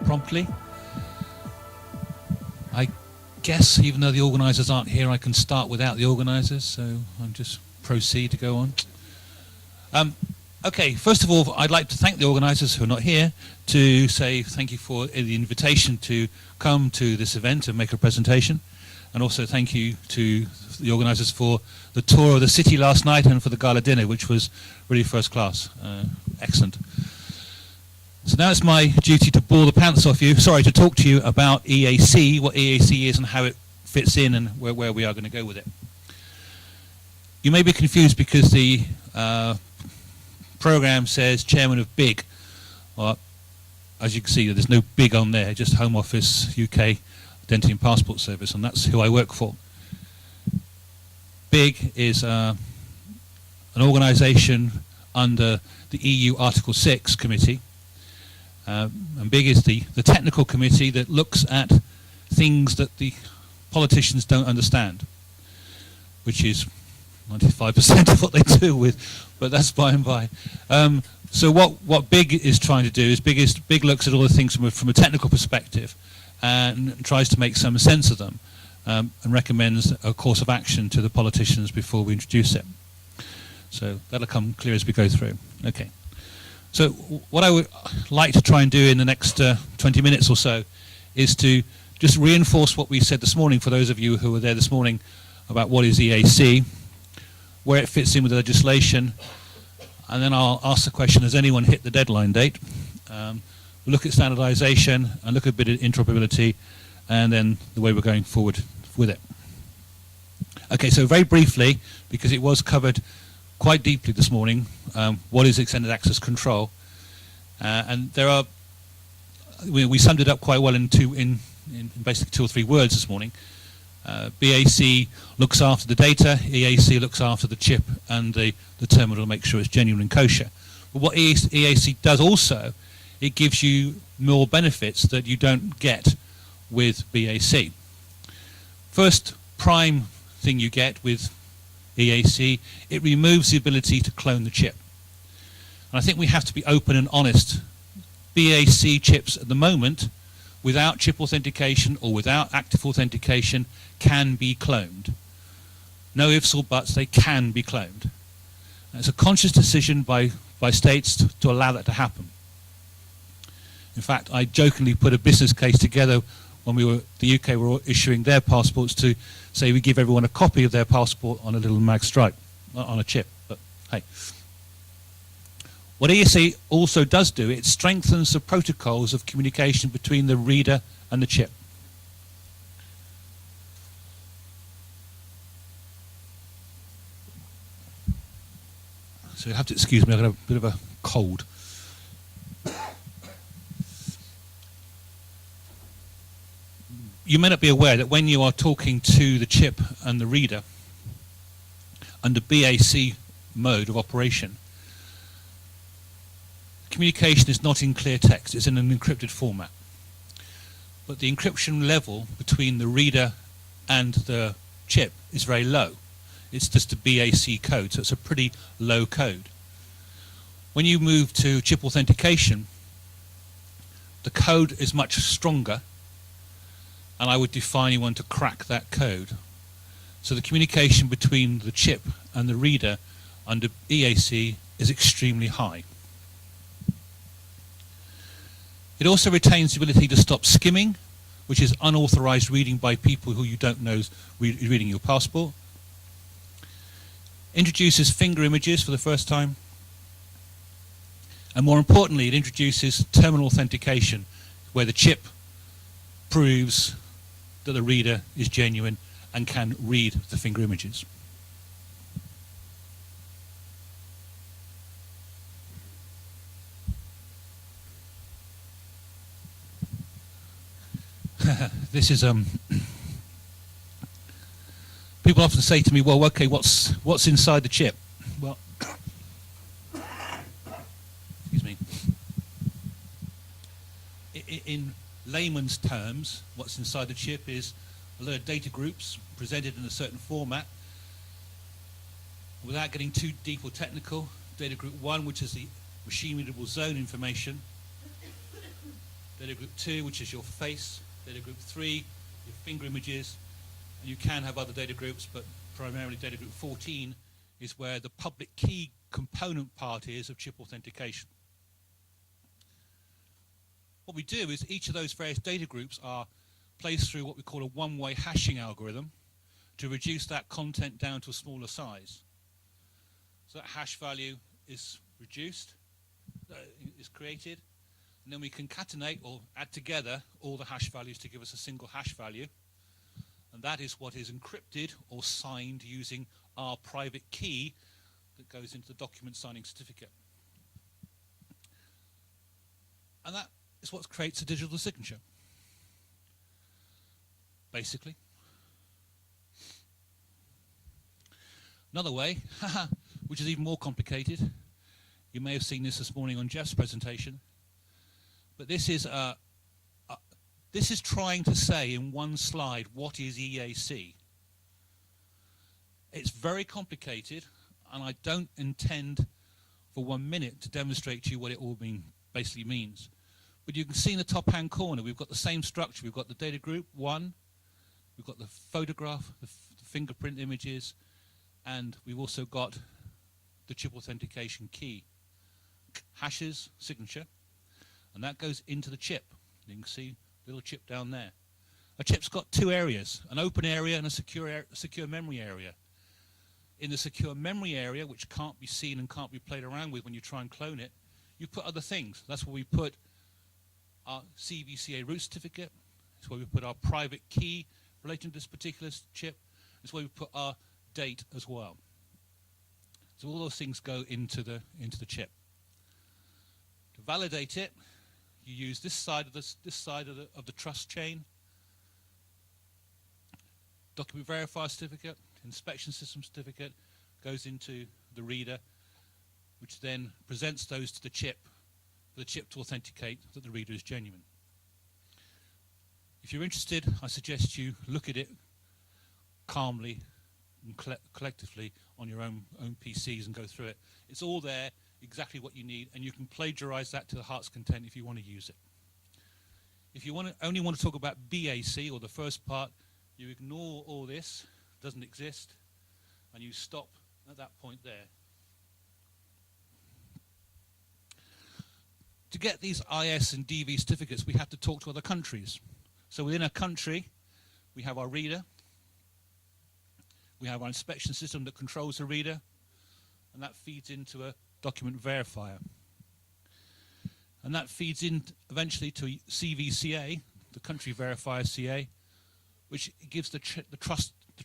promptly. I guess even though the organisers aren't here, I can start without the organisers, so I'll just proceed to go on. Okay, first of all, I'd like to thank the organisers who are not here, to say thank you for the invitation to come to this event and make a presentation, and also thank you to the organisers for the tour of the city last night and for the gala dinner, which was really first class. Excellent. So now it's my duty to bore the pants off you, sorry, to talk to you about EAC, what EAC is and how it fits in and where we are going to go with it. You may be confused because the program says Chairman of BIG. Well, as you can see, there's no BIG on there, just Home Office, UK, Identity and Passport Service, and that's who I work for. BIG is an organisation under the EU Article 6 committee, and BIG is the technical committee that looks at things that the politicians don't understand, which is 95% of what they deal with, but that's by and by. So what BIG is trying to do is BIG looks at all the things from a technical perspective and tries to make some sense of them, and recommends a course of action to the politicians before we introduce it. So that'll come clear as we go through. Okay. So what I would like to try and do in the next 20 minutes or so is to just reinforce what we said this morning for those of you who were there this morning about what is EAC, where it fits in with the legislation, and then I'll ask the question, has anyone hit the deadline date? We'll look at standardization and look at a bit of interoperability, and then the way we're going forward with it. Okay, so very briefly, because it was covered quite deeply this morning, what is extended access control? And there are, we summed it up quite well in basically 2 or 3 words this morning. BAC looks after the data, EAC looks after the chip and the terminal to make sure it's genuine and kosher. But what EAC does also, it gives you more benefits that you don't get with BAC. First prime thing you get with EAC, it removes the ability to clone the chip. And I think we have to be open and honest. BAC chips at the moment, without chip authentication or without active authentication, can be cloned. No ifs or buts, they can be cloned. And it's a conscious decision by states to allow that to happen. In fact, I jokingly put a business case together when the UK were issuing their passports to say we give everyone a copy of their passport on a little mag stripe, not on a chip, but hey. What EAC also does do, it strengthens the protocols of communication between the reader and the chip. So you have to excuse me, I've got a bit of a cold. You may not be aware that when you are talking to the chip and the reader under BAC mode of operation, communication is not in clear text, it's in an encrypted format. But the encryption level between the reader and the chip is very low. It's just a BAC code, so it's a pretty low code. When you move to chip authentication, the code is much stronger, and I would defy anyone to crack that code. So the communication between the chip and the reader under EAC is extremely high. It also retains the ability to stop skimming, which is unauthorized reading by people who you don't know is reading your passport. Introduces finger images for the first time. And more importantly, it introduces terminal authentication, where the chip proves that the reader is genuine and can read the finger images. This is people often say to me, well, okay, what's inside the chip? Well, excuse me. In layman's terms, what's inside the chip is a load of data groups presented in a certain format. Without getting too deep or technical, data group 1, which is the machine readable zone information, data group 2, which is your face, data group 3, your finger images, and you can have other data groups, but primarily data group 14 is where the public key component part is of chip authentication. What we do is each of those various data groups are placed through what we call a one-way hashing algorithm to reduce that content down to a smaller size. So that hash value is reduced, is created, and then we concatenate or add together all the hash values to give us a single hash value. And that is what is encrypted or signed using our private key that goes into the document signing certificate. And that is what creates a digital signature, basically. Another way, which is even more complicated, you may have seen this morning on Jeff's presentation, but this is trying to say in one slide what is EAC. It's very complicated, and I don't intend for 1 minute to demonstrate to you what it all basically means. But you can see in the top hand corner we've got the same structure. We've got the data group 1, we've got the photograph, the fingerprint images, and we've also got the chip authentication key. Hashes, signature, and that goes into the chip. You can see the little chip down there. A chip's got two areas, an open area and a secure memory area. In the secure memory area, which can't be seen and can't be played around with when you try and clone it, you put other things. That's where we put our CVCA root certificate. It's where we put our private key relating to this particular chip. It's where we put our date as well. So all those things go into the chip. To validate it, you use this side of the trust chain. Document verifier certificate, inspection system certificate goes into the reader, which then presents those to the chip for the chip to authenticate that the reader is genuine. If you're interested, I suggest you look at it calmly and collectively on your own PCs and go through it. It's all there, exactly what you need, and you can plagiarize that to the heart's content if you want to use it. If you only want to talk about BAC, or the first part, you ignore all this, doesn't exist, and you stop at that point there. To get these IS and DV certificates, we have to talk to other countries. So within a country, we have our reader, we have our inspection system that controls the reader, and that feeds into a document verifier. And that feeds in eventually to CVCA, the country verifier CA, which gives the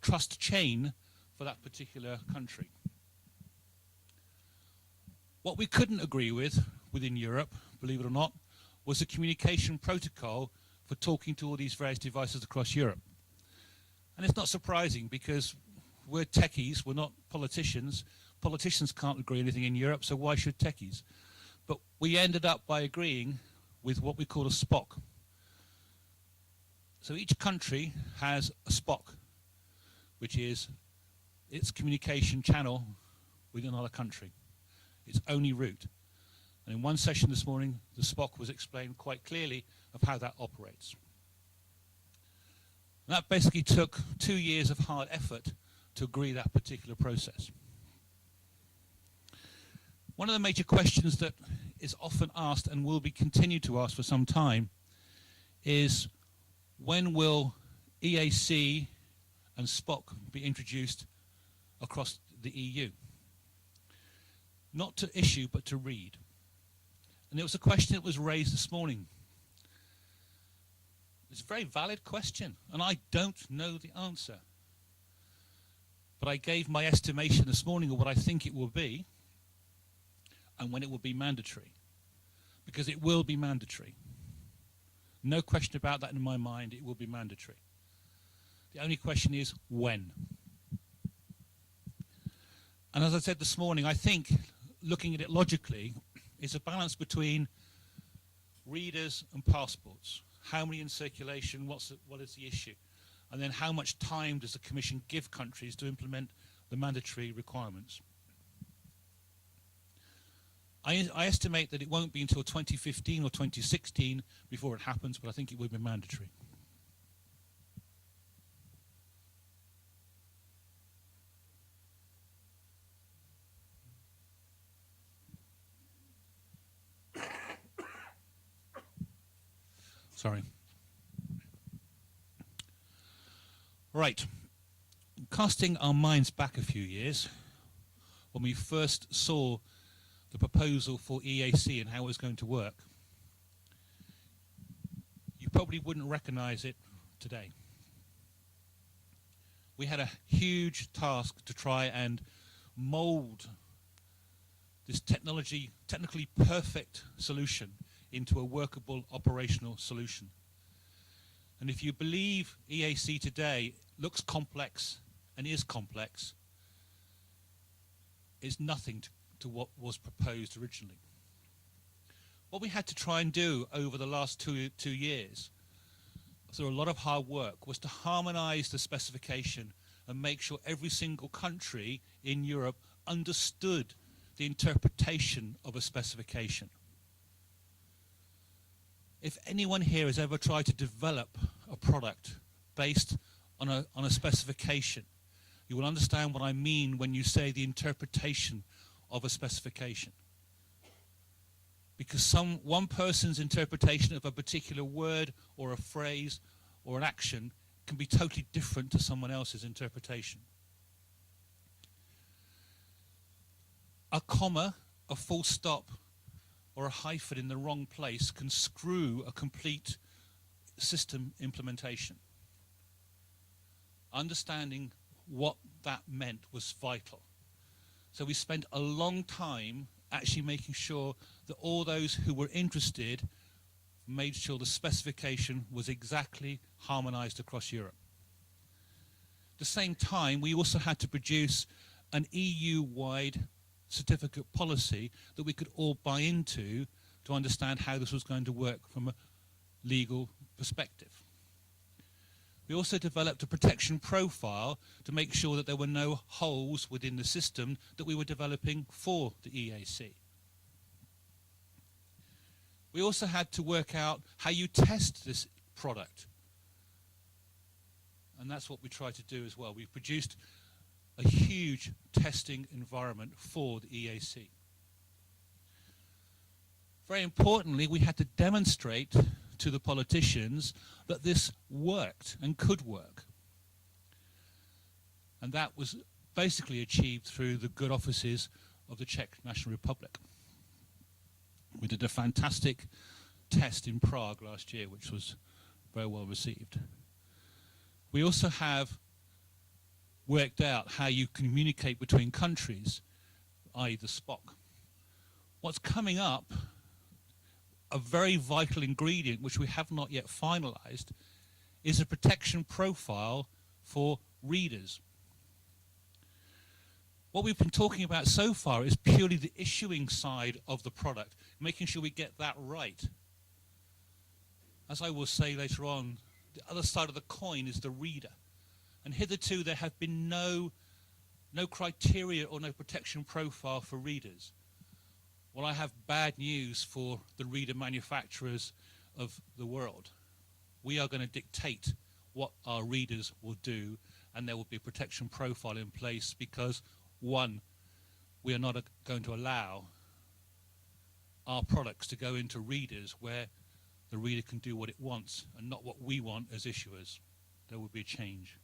trust chain for that particular country. What we couldn't agree with within Europe, believe it or not, was the communication protocol for talking to all these various devices across Europe. And it's not surprising, because we're techies, we're not politicians. Politicians can't agree on anything in Europe, so why should techies? But we ended up by agreeing with what we call a SPOC. So each country has a SPOC, which is its communication channel with another country. Its only route. And in one session this morning, the SPOC was explained quite clearly of how that operates. And that basically took 2 years of hard effort to agree that particular process. One of the major questions that is often asked and will be continued to ask for some time is, when will EAC and SPOC be introduced across the EU? Not to issue, but to read. And it was a question that was raised this morning. It's a very valid question, and I don't know the answer. But I gave my estimation this morning of what I think it will be, and when it will be mandatory. Because it will be mandatory. No question about that in my mind, it will be mandatory. The only question is when. And as I said this morning, I think, looking at it logically, it's a balance between readers and passports. How many in circulation, what is the issue? And then how much time does the Commission give countries to implement the mandatory requirements? I estimate that it won't be until 2015 or 2016 before it happens, but I think it will be mandatory. Sorry. Right. Casting our minds back a few years, when we first saw the proposal for EAC and how it was going to work, you probably wouldn't recognize it today. We had a huge task to try and mold this technically perfect solution into a workable operational solution. And if you believe EAC today looks complex and is complex, it's nothing to what was proposed originally. What we had to try and do over the last two years, through a lot of hard work, was to harmonize the specification and make sure every single country in Europe understood the interpretation of a specification. If anyone here has ever tried to develop a product based on a specification, you will understand what I mean when you say the interpretation of a specification. Because one person's interpretation of a particular word or a phrase or an action can be totally different to someone else's interpretation. A comma, a full stop, or a hyphen in the wrong place can screw a complete system implementation. Understanding what that meant was vital. So we spent a long time actually making sure that all those who were interested made sure the specification was exactly harmonized across Europe. At the same time, we also had to produce an EU-wide certificate policy that we could all buy into to understand how this was going to work from a legal perspective. We also developed a protection profile to make sure that there were no holes within the system that we were developing for the EAC. We also had to work out how you test this product. And that's what we tried to do as well. We produced a huge testing environment for the EAC. Very importantly, we had to demonstrate to the politicians that this worked and could work. And that was basically achieved through the good offices of the Czech National Republic. We did a fantastic test in Prague last year, which was very well received. We also have worked out how you communicate between countries, i.e. the SPOC. What's coming up, a very vital ingredient which we have not yet finalized, is a protection profile for readers. What we've been talking about so far is purely the issuing side of the product, making sure we get that right. As I will say later on, the other side of the coin is the reader. And hitherto there have been no criteria or no protection profile for readers. Well, I have bad news for the reader manufacturers of the world. We are going to dictate what our readers will do, and there will be a protection profile in place because, one, we are not going to allow our products to go into readers where the reader can do what it wants and not what we want as issuers. There will be a change.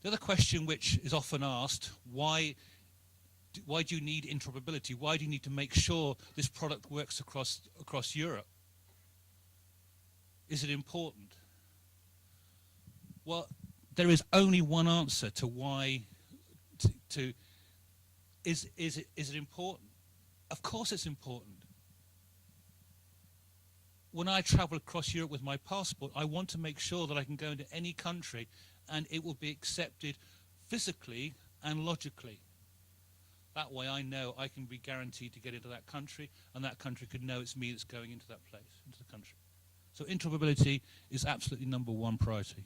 The other question which is often asked, why do you need interoperability? Why do you need to make sure this product works across Europe? Is it important? Well, there is only one answer to why. Is it important? Of course it's important. When I travel across Europe with my passport, I want to make sure that I can go into any country and it will be accepted physically and logically. That way I know I can be guaranteed to get into that country, and that country could know it's me that's going into that place, into the country. So interoperability is absolutely number one priority.